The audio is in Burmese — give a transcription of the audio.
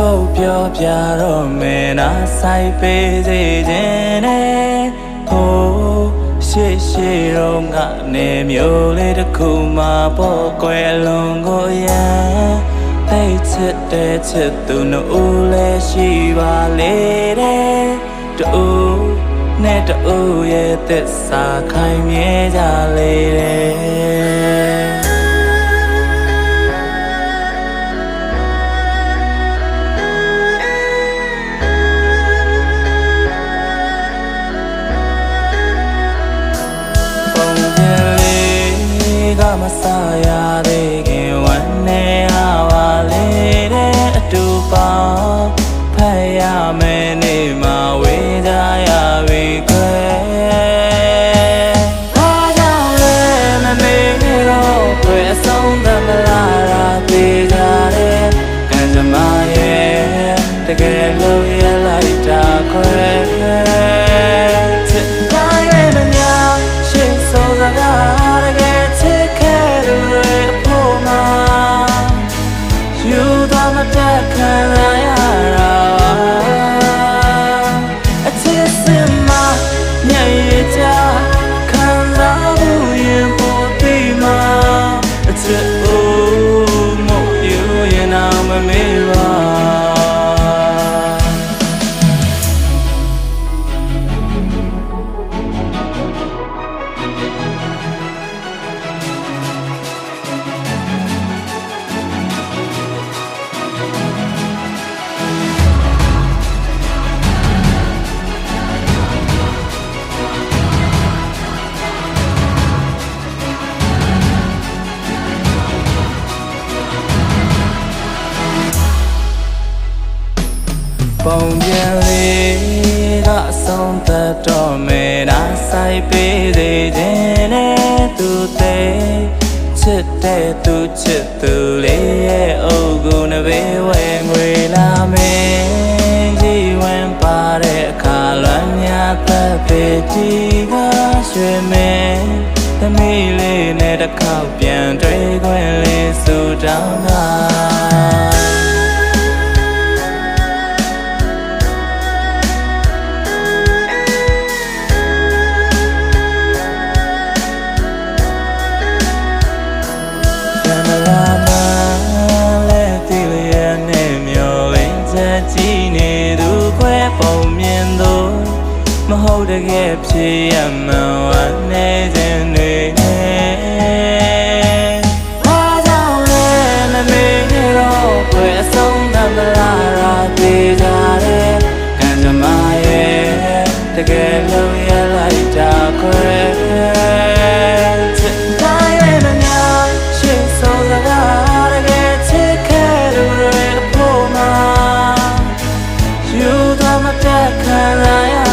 ထုတ်ပြောပြတော့မယ်နာဆိုင်ပေးစေခြင်းနဲ့ဟိုးရှေ့ရှေ့တော့ကနေမျိုးလေးတစ်ခုမှပေါ်ကွယ်လွန်ကိုရန်သိချစ်တဲ့ချစ်သူနှုတ်လည်းရှိပါလေတဲ့တူနဲ့တူရဲ့သစ္စာခိုင်မြဲကြလေတဲ့မဆရာသေးခင်ဝမ်းနေပါလေတဲ့အတူပေါင်းဖတ်ရမယ်နေမှာဝေးကြရပြီကွယ်ဘာကြောင့်လဲမမေ့တော့ကွယ်အဆုံးသတ်မလားရာသေးကြတယ်ကံကြမ္မာရဲ့တကယ်လို့ရလိုက်တာကွယ်ချစ်တိုင်းရဲ့မများရှေ့ဆုံးစကားတကယ်တက်ခံရတာအချစ်စင်မညရကြခံစားမှုရင်ပေါ်ပြီးမှအချစ်ဦးမပြူရင်အောင်မမေ့ပါပုံပြန်လေးကအဆုံးသတ်တော့မယ်နာဆိုင်ပေးစေခြင်းနဲ့သူသေးချစ်တဲ့သူချစ်သူလေးရဲ့အုပ်ကိုနှဘေးဝဲငွေလာမယ်ကြီးဝင်ပါတဲ့အခါလွမ်းများသက်ပေကြီးကရွှေမယ်သမီးလေးနဲ့တစ်ခေါက်ပြန်တွေ့ခွင့်လေးဆူတောင်းတာမဟုတ်တကယ်ဖြစ်ရမှန်ဝမ်းနေခြင်းတွေဘာကြောင့်လဲမမေ့တော့ဘယ်အဆုံးသတ်မလားရာသေးကြတယ်ကံကြမ္မာရဲ့တကယ်လို့ရလိုက်တာခွဲချစ်တိုင်းရဲ့မများရှေ့ဆုံးစကားတကယ်ချစ်ခဲ့သူတွေအဖို့မှာယူသွားမတက်ခံရ